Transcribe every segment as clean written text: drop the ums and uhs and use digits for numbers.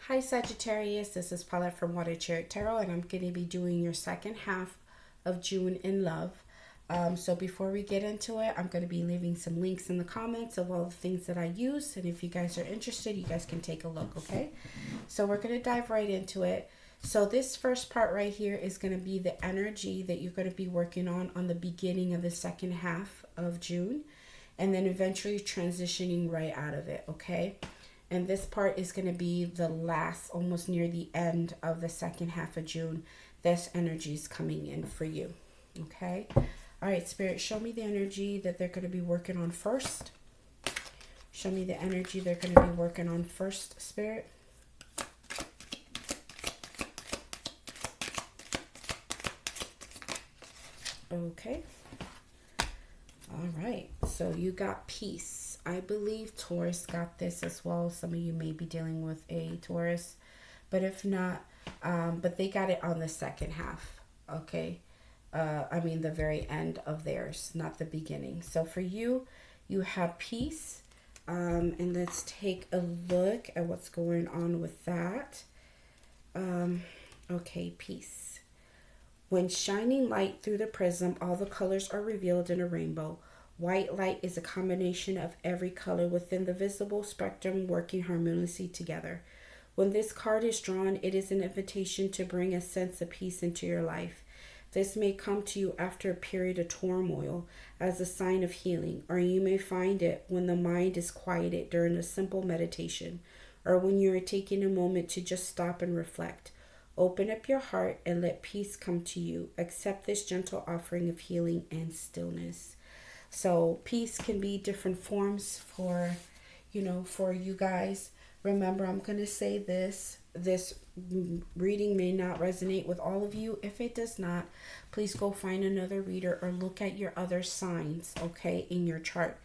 Hi Sagittarius, this is Paulette from Water Chariot Tarot, and I'm going to be doing your second half of June in love. So before we get into it, I'm going to be leaving some links in the comments of all the things that I use, and if you guys are interested, you guys can take a look, okay? So we're going to dive right into it. So this first part right here is going to be the energy that you're going to be working on the beginning of the second half of June, and then eventually transitioning right out of it, okay? And this part is going to be the last, almost near the end of the second half of June. This energy is coming in for you. Okay. All right, Spirit, show me the energy that they're going to be working on first. Show me the energy they're going to be working on first, Spirit. Okay. All right. So you got peace. I believe Taurus got this as well. Some of you may be dealing with a Taurus, but if not, but they got it on the second half. Okay. I mean, the very end of theirs, not the beginning. So for you, you have peace. And let's take a look at what's going on with that. Okay, peace. When shining light through the prism, all the colors are revealed in a rainbow. White light is a combination of every color within the visible spectrum working harmoniously together. When this card is drawn, it is an invitation to bring a sense of peace into your life. This may come to you after a period of turmoil as a sign of healing, or you may find it when the mind is quieted during a simple meditation, or when you are taking a moment to just stop and reflect. Open up your heart and let peace come to you. Accept this gentle offering of healing and stillness. So peace can be different forms for, for you guys. Remember, I'm going to say this reading may not resonate with all of you. If it does not, please go find another reader or look at your other signs, okay, in your chart.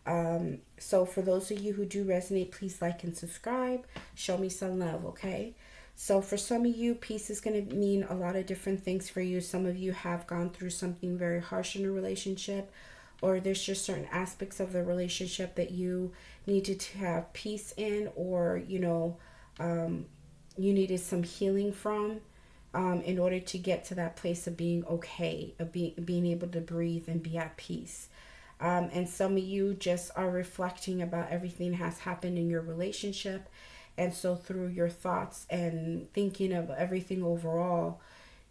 So for those of you who do resonate, please like and subscribe. Show me some love, okay? So for some of you, peace is going to mean a lot of different things for you. Some of you have gone through something very harsh in a relationship, or there's just certain aspects of the relationship that you needed to have peace in, or, you needed some healing from in order to get to that place of being okay, of being able to breathe and be at peace. And some of you just are reflecting about everything that has happened in your relationship. And so through your thoughts and thinking of everything overall,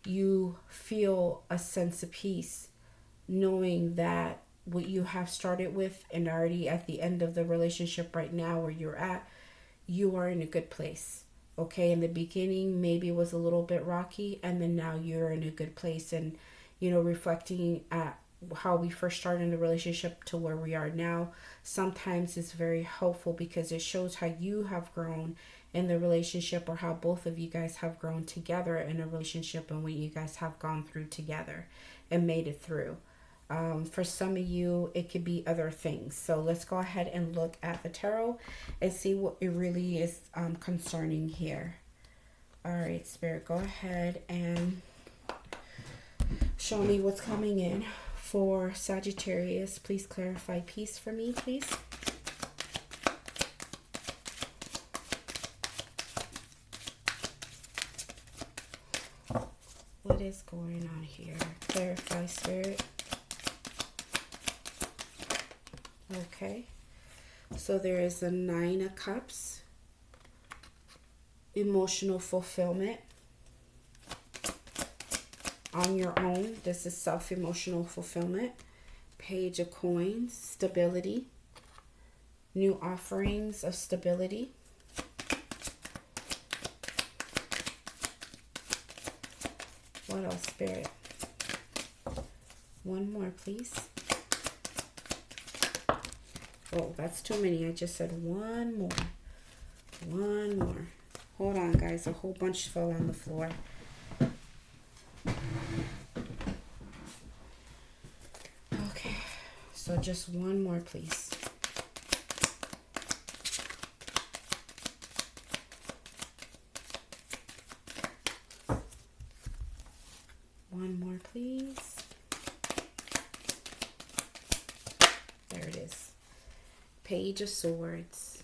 you feel a sense of peace, knowing that what you have started with and already at the end of the relationship right now where you're at, you are in a good place. Okay, in the beginning maybe it was a little bit rocky, and then now you're in a good place. And reflecting at how we first started in the relationship to where we are now, sometimes it's very helpful because it shows how you have grown in the relationship, or how both of you guys have grown together in a relationship, and what you guys have gone through together and made it through. For some of you, it could be other things. So let's go ahead and look at the tarot and see what it really is concerning here. All right, Spirit, go ahead and show me what's coming in for Sagittarius. Please clarify peace for me, please. What is going on here? Clarify, Spirit. Okay, so there is a 9 of Cups, emotional fulfillment on your own. This is self-emotional fulfillment. Page of Coins, stability, new offerings of stability. What else, Spirit? One more, please. Oh, that's too many. I just said one more. One more. Hold on, guys. A whole bunch fell on the floor. Okay. So just one more, please. One more, please. There it is. Page of Swords.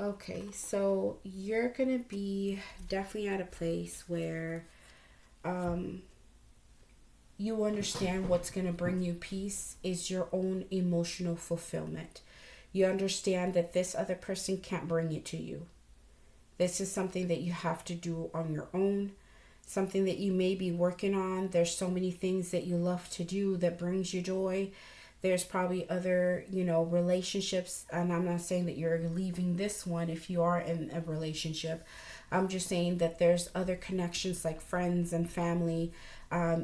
Okay, so you're gonna be definitely at a place where um, you understand what's gonna bring you peace is your own emotional fulfillment. You understand that this other person can't bring it to you. This is something that you have to do on your own, something that you may be working on. There's so many things that you love to do that brings you joy. There's probably other, relationships, and I'm not saying that you're leaving this one if you are in a relationship. I'm just saying that there's other connections like friends and family,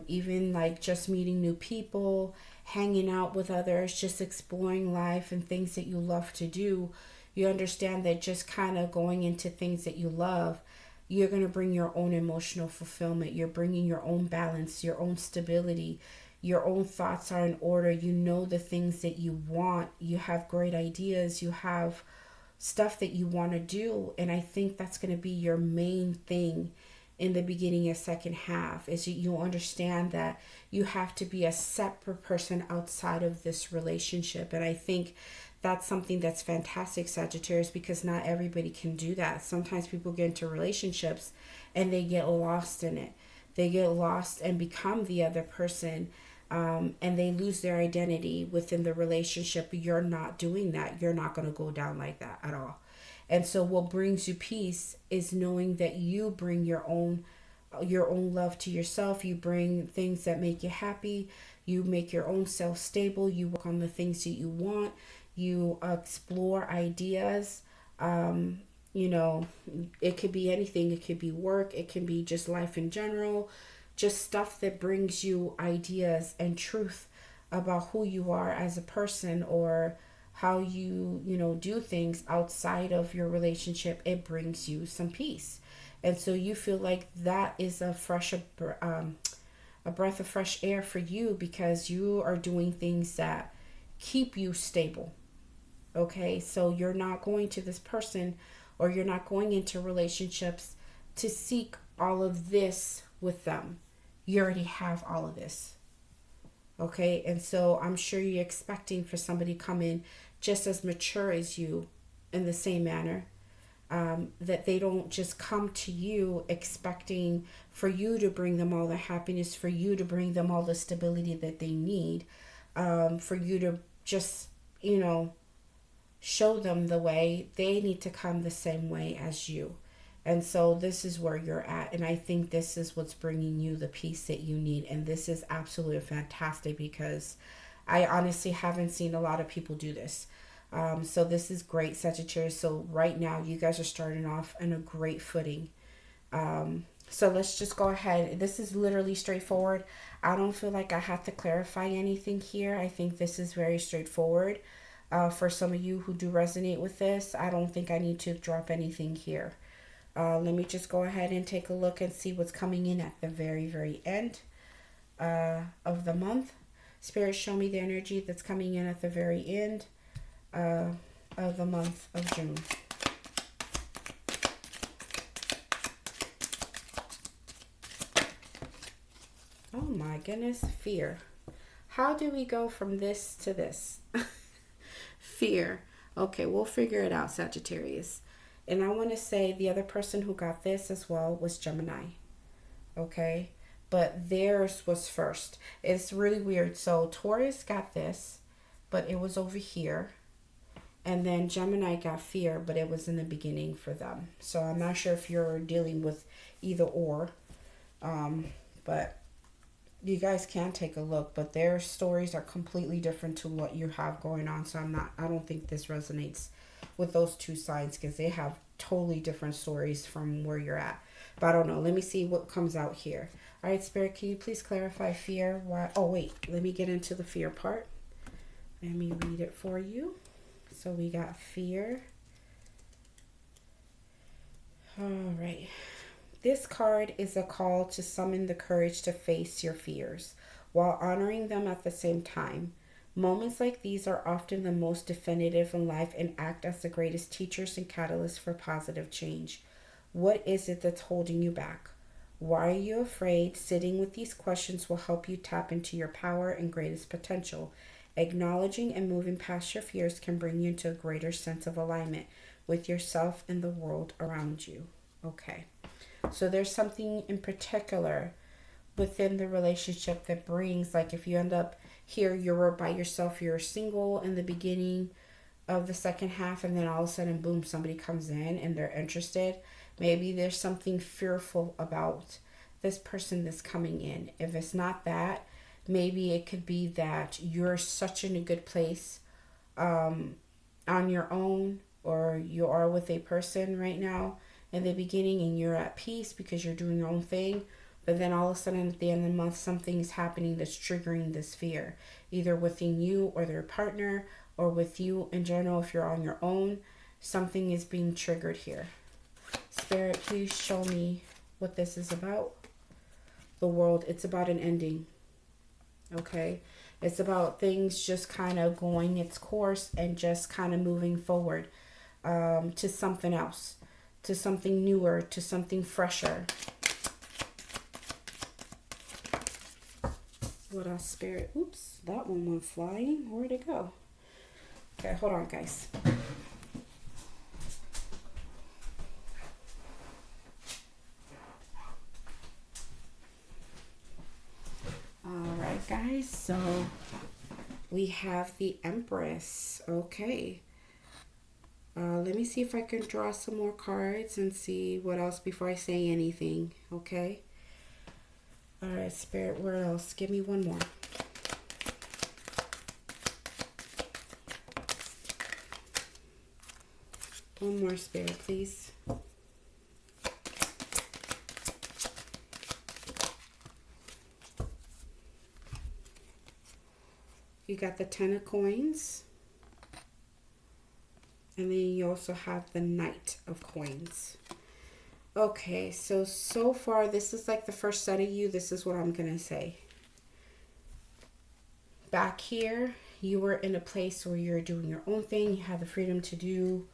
even like just meeting new people, hanging out with others, just exploring life and things that you love to do. You understand that just kind of going into things that you love, you're going to bring your own emotional fulfillment. You're bringing your own balance, your own stability. Your own thoughts are in order. You know the things that you want. You have great ideas. You have stuff that you want to do. And I think that's going to be your main thing in the beginning and second half, is you understand that you have to be a separate person outside of this relationship. And I think that's something that's fantastic, Sagittarius, because not everybody can do that. Sometimes people get into relationships and they get lost in it. They get lost and become the other person, and they lose their identity within the relationship. You're not doing that. You're not going to go down like that at all. And so what brings you peace is knowing that you bring your own love to yourself. You bring things that make you happy. You make your own self stable. You work on the things that you want. You explore ideas. You know, it could be anything. It could be work. It can be just life in general. Just stuff that brings you ideas and truth about who you are as a person, or how you do things outside of your relationship. It brings you some peace. And so you feel like that is a breath of fresh air for you, because you are doing things that keep you stable. Okay, so you're not going to this person, or you're not going into relationships to seek all of this with them. You already have all of this. Okay, and so I'm sure you're expecting for somebody to come in just as mature as you, in the same manner. That they don't just come to you expecting for you to bring them all the happiness, for you to bring them all the stability that they need, for you to just, show them the way. They need to come the same way as you. And so this is where you're at. And I think this is what's bringing you the peace that you need. And this is absolutely fantastic, because I honestly haven't seen a lot of people do this. So this is great, Sagittarius. So right now you guys are starting off on a great footing. So let's just go ahead. This is literally straightforward. I don't feel like I have to clarify anything here. I think this is very straightforward. For some of you who do resonate with this, I don't think I need to drop anything here. Let me just go ahead and take a look and see what's coming in at the very, very end of the month. Spirit, show me the energy that's coming in at the very end of the month of June. Oh my goodness, fear. How do we go from this to this? Fear. Okay, we'll figure it out, Sagittarius. And I want to say the other person who got this as well was Gemini. Okay, but theirs was first. It's really weird. So Taurus got this, but it was over here. And then Gemini got fear, but it was in the beginning for them. So I'm not sure if you're dealing with either or. But you guys can take a look. But their stories are completely different to what you have going on. So I don't think this resonates with those two signs, because they have totally different stories from where you're at. But I don't know. Let me see what comes out here. All right, Spirit, can you please clarify fear? Why? Oh, wait. Let me get into the fear part. Let me read it for you. So we got fear. All right. This card is a call to summon the courage to face your fears while honoring them at the same time. Moments like these are often the most definitive in life and act as the greatest teachers and catalysts for positive change. What is it that's holding you back? Why are you afraid? Sitting with these questions will help you tap into your power and greatest potential. Acknowledging and moving past your fears can bring you into a greater sense of alignment with yourself and the world around you. Okay. So there's something in particular within the relationship that brings, like if you end up here, you're by yourself, you're single in the beginning of the second half, and then all of a sudden, boom, somebody comes in and they're interested. Maybe there's something fearful about this person that's coming in. If it's not that, maybe it could be that you're such in a good place on your own, or you are with a person right now in the beginning and you're at peace because you're doing your own thing. But then all of a sudden at the end of the month, something's happening that's triggering this fear, either within you or their partner, or with you in general. If you're on your own, something is being triggered here. Spirit, please show me what this is about. The World, it's about an ending. Okay? It's about things just kind of going its course and just kind of moving forward to something else, to something newer, to something fresher. What else, Spirit? Oops, that one went flying. Where'd it go? Okay, hold on, guys. All right, guys. So we have the Empress. Okay. Let me see if I can draw some more cards and see what else before I say anything. Okay. All right, Spirit, where else? Give me one more. One more, Spirit, please. You got the 10 of coins. And then you also have the Knight of coins. Okay, so far, this is like the first set of you. This is what I'm going to say. Back here, you were in a place where you're doing your own thing. You have the freedom to do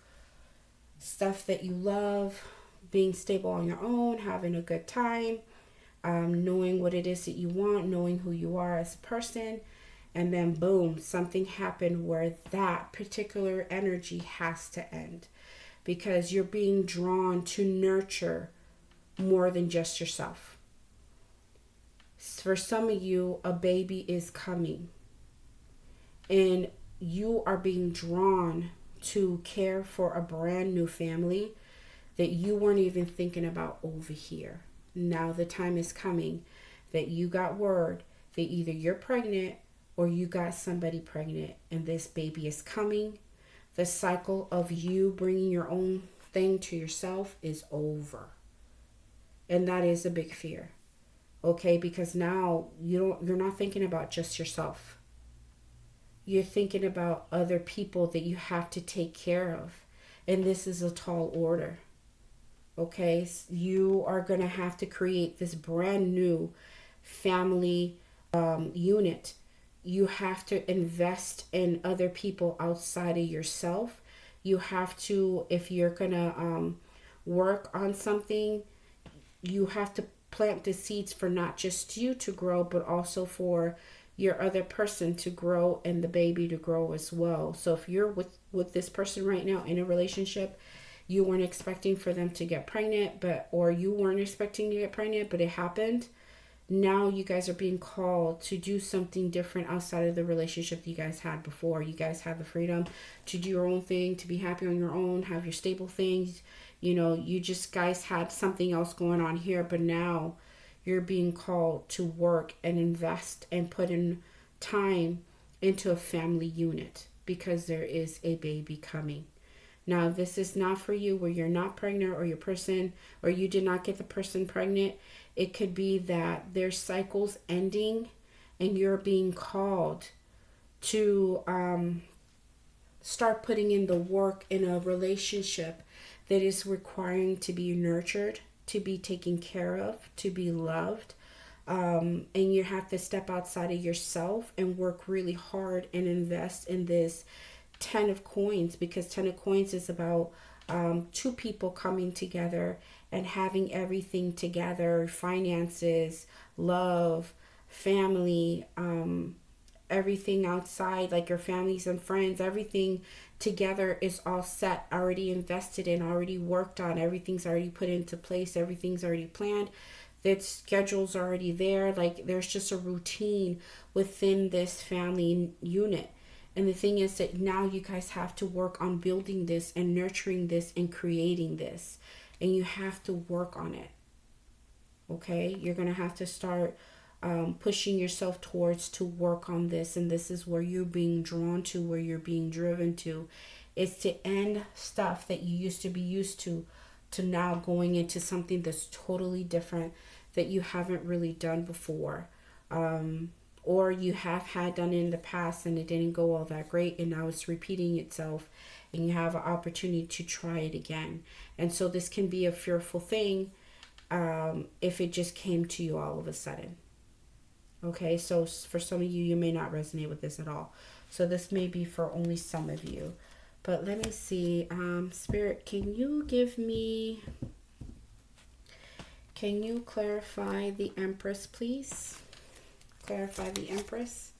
stuff that you love, being stable on your own, having a good time, knowing what it is that you want, knowing who you are as a person. And then boom, something happened where that particular energy has to end, because you're being drawn to nurture more than just yourself. For some of you, a baby is coming, and you are being drawn to care for a brand new family that you weren't even thinking about over here. Now the time is coming that you got word that either you're pregnant or you got somebody pregnant, and this baby is coming. The cycle of you bringing your own thing to yourself is over. And that is a big fear. Okay, because now you're not thinking about just yourself. You're thinking about other people that you have to take care of. And this is a tall order. Okay, you are going to have to create this brand new family unit. You have to invest in other people outside of yourself. You have to, if you're going to work on something, you have to plant the seeds for not just you to grow, but also for your other person to grow and the baby to grow as well. So if you're with this person right now in a relationship, you weren't expecting for them to get pregnant, or you weren't expecting to get pregnant, but it happened. Now you guys are being called to do something different outside of the relationship that you guys had before. You guys have the freedom to do your own thing, to be happy on your own, have your stable things. You know, you just guys had something else going on here, but now you're being called to work and invest and put in time into a family unit, because there is a baby coming. Now, this is not for you where you're not pregnant, or your person, or you did not get the person pregnant. It could be that there's cycles ending and you're being called to start putting in the work in a relationship that is requiring to be nurtured, to be taken care of, to be loved. And you have to step outside of yourself and work really hard and invest in this 10 of coins, because 10 of coins is about two people coming together and having everything together: finances, love, family, everything outside, like your families and friends, everything together is all set, already invested in, already worked on, everything's already put into place, everything's already planned, that schedule's already there. Like there's just a routine within this family unit. And the thing is that now you guys have to work on building this and nurturing this and creating this, and you have to work on it. Okay, you're gonna have to start pushing yourself towards to work on this, and this is where you're being drawn to, where you're being driven to, is to end stuff that you used to be used to now going into something that's totally different that you haven't really done before, or you have had done in the past and it didn't go all that great, and now it's repeating itself, and you have an opportunity to try it again. And so this can be a fearful thing if it just came to you all of a sudden. Okay, so for some of you, you may not resonate with this at all. So this may be for only some of you. But let me see. Spirit, can you clarify the Empress, please? Clarify the Empress.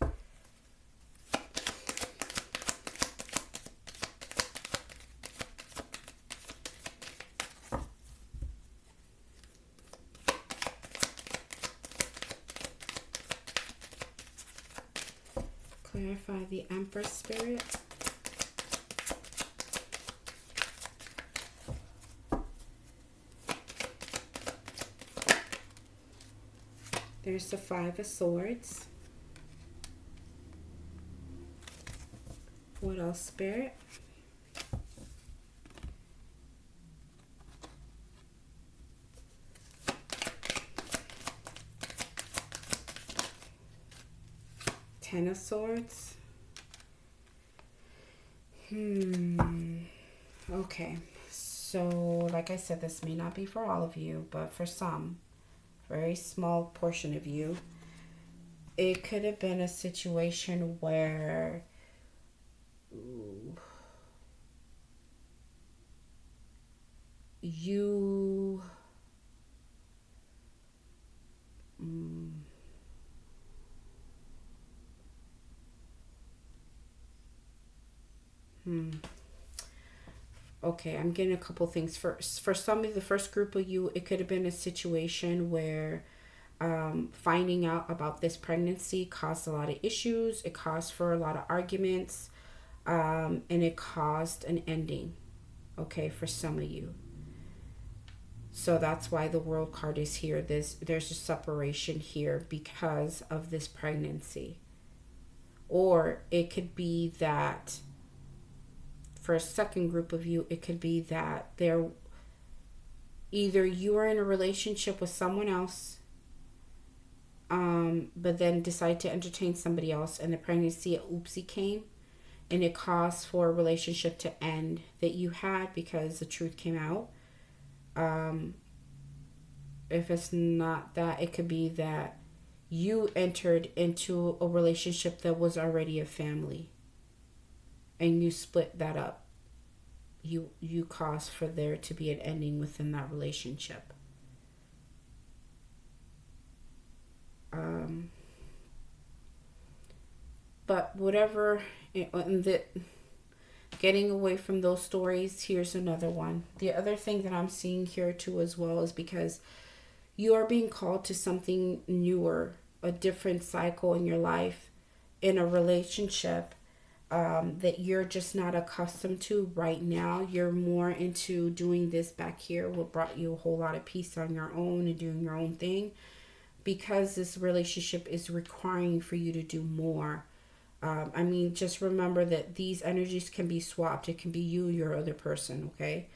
Clarify the Empress, Spirit. There's the Five of Swords. What else, Spirit? Ten of Swords. Okay. So, like I said, this may not be for all of you, but for some, very small portion of you, it could have been a situation where you Okay, I'm getting a couple things. First, for some of the first group of you, it could have been a situation where finding out about this pregnancy caused a lot of issues. It caused for a lot of arguments, and it caused an ending. Okay, for some of you. So that's why the World card is here. There's a separation here because of this pregnancy. Or it could be that for a second group of you, it could be that either you are in a relationship with someone else, but then decide to entertain somebody else, and the pregnancy, a oopsie came, and it caused for a relationship to end that you had because the truth came out. If it's not that, it could be that you entered into a relationship that was already a family, and you split that up. You caused for there to be an ending within that relationship. But whatever, getting away from those stories, here's another one. The other thing that I'm seeing here too as well is because you are being called to something newer, a different cycle in your life, in a relationship that you're just not accustomed to right now. You're more into doing this back here, what brought you a whole lot of peace on your own and doing your own thing, because this relationship is requiring for you to do more. I mean, just remember that these energies can be swapped. It can be you, your other person, okay?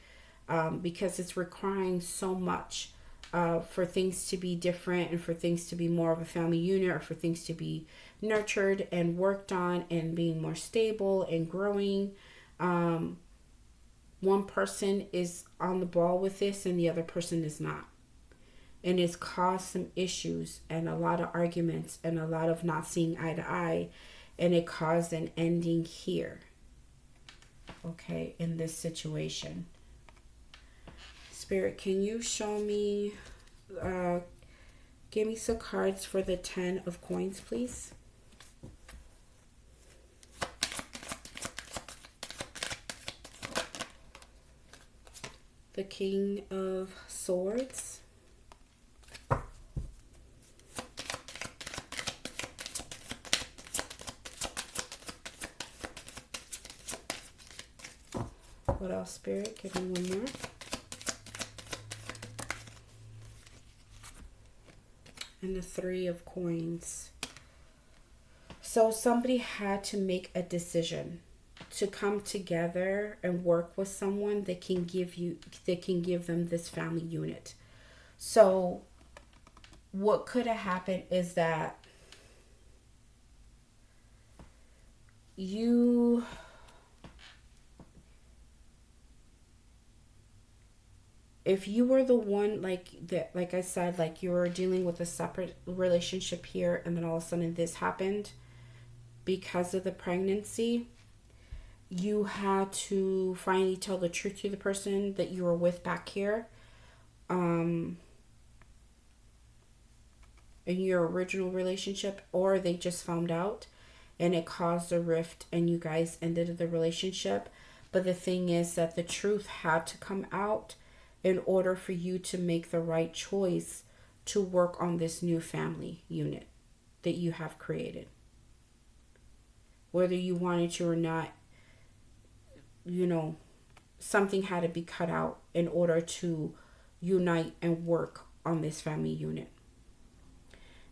Because it's requiring so much for things to be different, and for things to be more of a family unit, or for things to be nurtured and worked on and being more stable and growing. One person is on the ball with this and the other person is not. And it's caused some issues and a lot of arguments and a lot of not seeing eye to eye. And it caused an ending here. Okay, in this situation. Spirit, can you show me, give me some cards for the 10 of coins, please? the King of Swords. What else, Spirit? Give me one more. And the Three of Coins. So somebody had to make a decision to come together and work with someone that can give them this family unit. So what could have happened is that if you were the one, like I said, like you were dealing with a separate relationship here, and then all of a sudden this happened because of the pregnancy, you had to finally tell the truth to the person that you were with back here, in your original relationship, or they just found out and it caused a rift and you guys ended the relationship. But the thing is that the truth had to come out in order for you to make the right choice to work on this new family unit that you have created. Whether you wanted to or not, you know, something had to be cut out in order to unite and work on this family unit.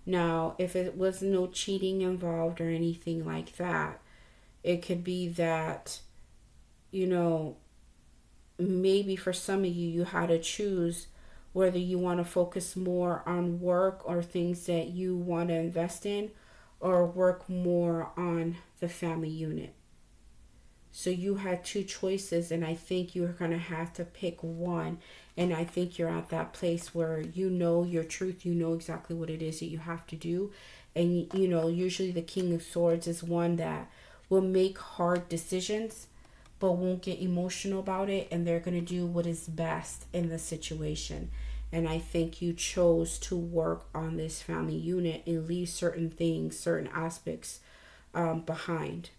Now, if it was no cheating involved or anything like that, it could be that, you know, maybe for some of you, you had to choose whether you want to focus more on work or things that you want to invest in, or work more on the family unit. So you had two choices, and I think you're going to have to pick one. And I think you're at that place where you know your truth, you know exactly what it is that you have to do. And, you know, usually the King of Swords is one that will make hard decisions, but won't get emotional about it, and they're going to do what is best in the situation. And I think you chose to work on this family unit and leave certain things, certain aspects behind.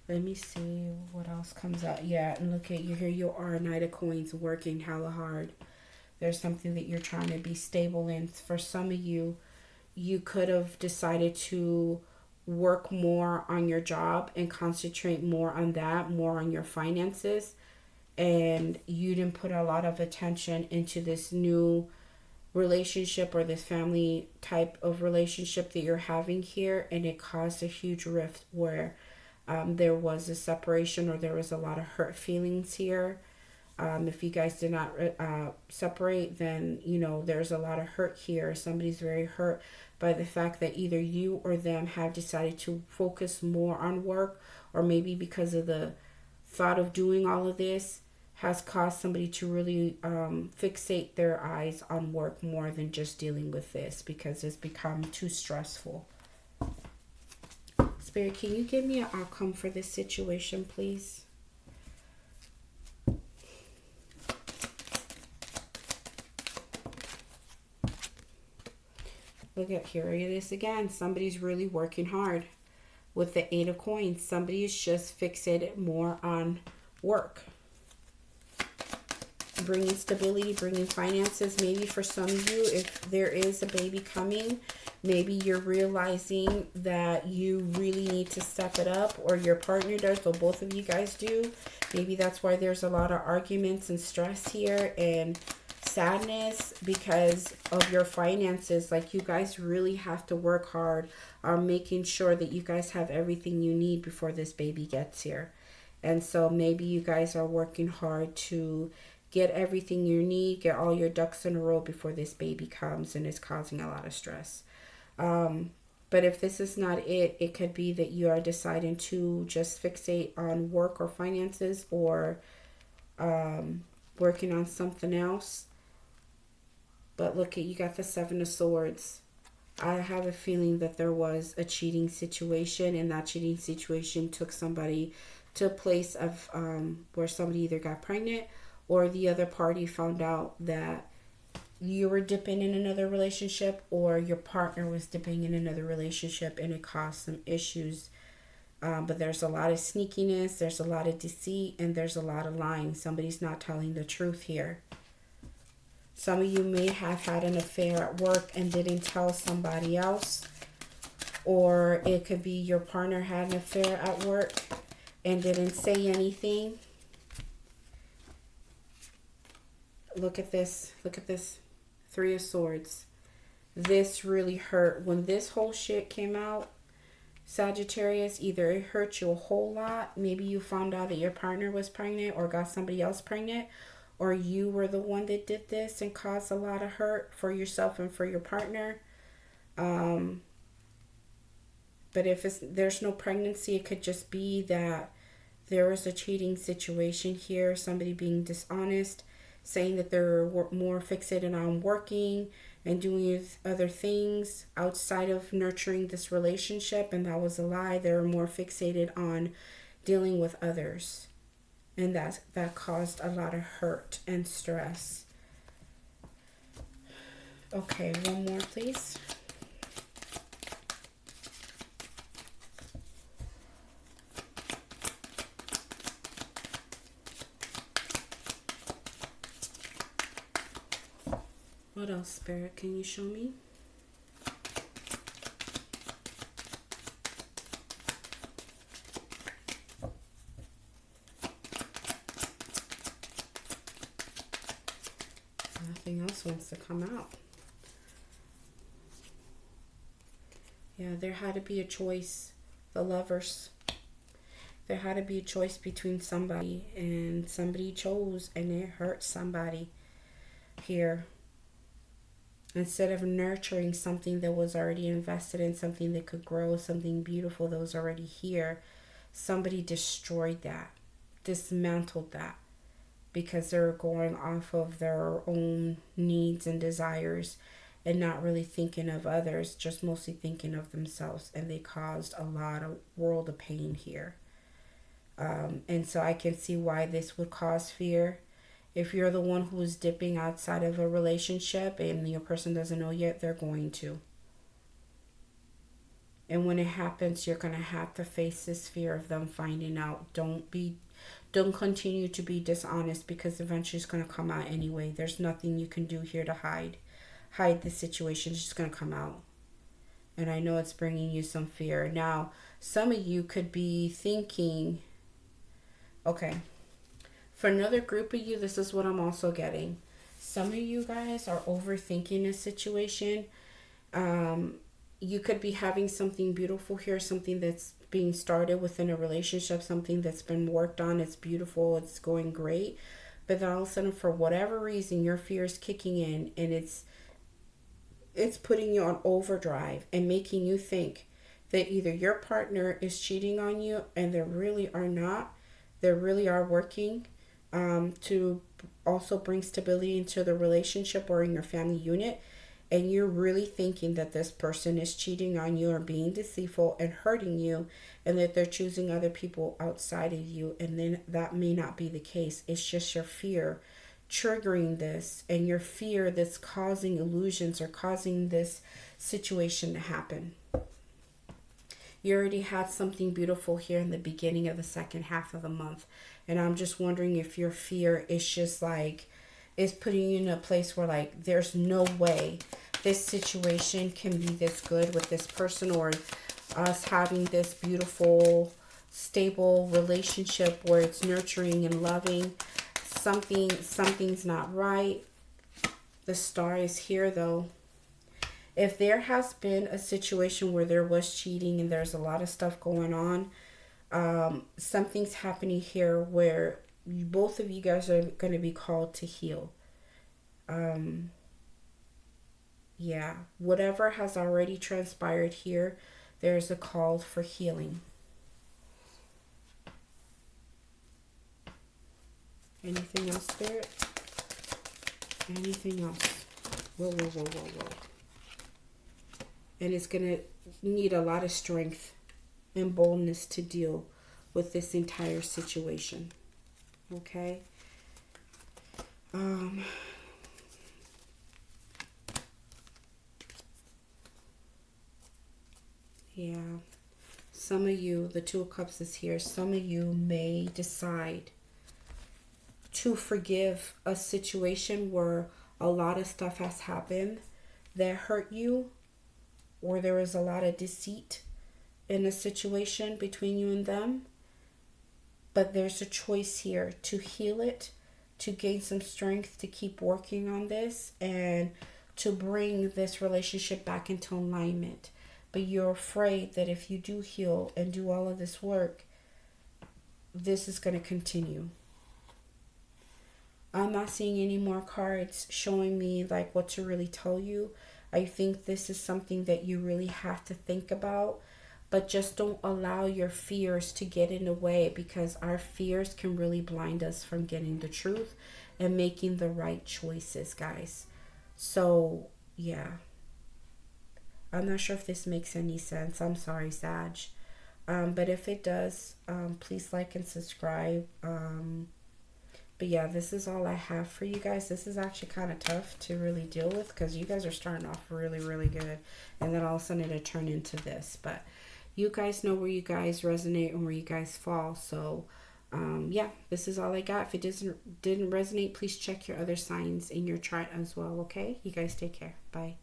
Let me see what else comes out. Yeah, and look at you, here you are, Knight of Coins, working hella hard. There's something that you're trying to be stable in. For some of you, you could have decided to work more on your job and concentrate more on that, more on your finances, and you didn't put a lot of attention into this new relationship or this family type of relationship that you're having here, and it caused a huge rift where there was a separation, or there was a lot of hurt feelings here. If you guys did not separate, then, you know, there's a lot of hurt here. Somebody's very hurt by the fact that either you or them have decided to focus more on work, or maybe because of the thought of doing all of this has caused somebody to really fixate their eyes on work more than just dealing with this, because it's become too stressful. Spirit, can you give me an outcome for this situation, please? Look at, here it is again. Somebody's really working hard with the Eight of Coins. Somebody is just fixated more on work. Bringing stability, bringing finances. Maybe for some of you, if there is a baby coming, maybe you're realizing that you really need to step it up, or your partner does, or both of you guys do. Maybe that's why there's a lot of arguments and stress here and sadness because of your finances. Like, you guys really have to work hard on making sure that you guys have everything you need before this baby gets here. And so maybe you guys are working hard to get everything you need, get all your ducks in a row before this baby comes, and it's causing a lot of stress. But if this is not it, it could be that you are deciding to just fixate on work or finances, or working on something else. But look at, you got the Seven of Swords. I have a feeling that there was a cheating situation, and that cheating situation took somebody to a place of where somebody either got pregnant, or the other party found out that you were dipping in another relationship, or your partner was dipping in another relationship, and it caused some issues But there's a lot of sneakiness, there's a lot of deceit, and there's a lot of lying. Somebody's not telling the truth here. Some of you may have had an affair at work and didn't tell somebody else. Or it could be your partner had an affair at work and didn't say anything. Look at this. Look at this. 3 of Swords. This really hurt. When this whole shit came out, Sagittarius, either it hurt you a whole lot. Maybe you found out that your partner was pregnant or got somebody else pregnant. Or you were the one that did this and caused a lot of hurt for yourself and for your partner. But if there's no pregnancy, it could just be that there was a cheating situation here. Somebody being dishonest, saying that they're more fixated on working and doing other things outside of nurturing this relationship. And that was a lie. They were more fixated on dealing with others. And that caused a lot of hurt and stress. Okay, one more, please. What else, Spirit, can you show me? Nothing else wants to come out. Yeah, there had to be a choice. The Lovers. There had to be a choice between somebody, and somebody chose, and it hurt somebody here. Instead of nurturing something that was already invested in, something that could grow, something beautiful that was already here, somebody destroyed that, dismantled that, because they were going off of their own needs and desires and not really thinking of others, just mostly thinking of themselves. And they caused a lot of world of pain here. And so I can see why this would cause fear. If you're the one who is dipping outside of a relationship and your person doesn't know yet, they're going to. And when it happens, you're going to have to face this fear of them finding out. Don't continue to be dishonest, because eventually it's going to come out anyway. There's nothing you can do here to hide the situation. It's just going to come out. And I know it's bringing you some fear. Now, some of you could be thinking, okay, for another group of you, this is what I'm also getting. Some of you guys are overthinking a situation. You could be having something beautiful here, something that's being started within a relationship, something that's been worked on. It's beautiful, it's going great. But then all of a sudden, for whatever reason, your fear is kicking in, and it's putting you on overdrive and making you think that either your partner is cheating on you, and they really are not. They really are working to also bring stability into the relationship or in your family unit, and you're really thinking that this person is cheating on you or being deceitful and hurting you, and that they're choosing other people outside of you. And then that may not be the case. It's just your fear triggering this, and your fear that's causing illusions or causing this situation to happen. You already had something beautiful here in the beginning of the second half of the month. And I'm just wondering if your fear is just like, is putting you in a place where like, there's no way this situation can be this good with this person, or us having this beautiful, stable relationship where it's nurturing and loving. Something's not right. The Star is here though. If there has been a situation where there was cheating and there's a lot of stuff going on, something's happening here where both of you guys are going to be called to heal. Yeah, whatever has already transpired here, there's a call for healing. Anything else, Spirit? Anything else? Whoa. And it's going to need a lot of strength and boldness to deal with this entire situation. Okay? Yeah. some of you, the Two of Cups is here. Some of you may decide to forgive a situation where a lot of stuff has happened that hurt you, or there was a lot of deceit in a situation between you and them. But there's a choice here to heal it, to gain some strength, to keep working on this, and to bring this relationship back into alignment. But you're afraid that if you do heal and do all of this work, this is going to continue. I'm not seeing any more cards showing me like what to really tell you. I think this is something that you really have to think about, but just don't allow your fears to get in the way, because our fears can really blind us from getting the truth and making the right choices, guys. So, yeah. I'm not sure if this makes any sense. I'm sorry, Sag. But if it does, please like and subscribe. But yeah, this is all I have for you guys. This is actually kind of tough to really deal with, because you guys are starting off really, really good. And then all of a sudden it'll turn into this. But you guys know where you guys resonate and where you guys fall. So, yeah, this is all I got. If it didn't resonate, please check your other signs in your chart as well, okay? You guys take care. Bye.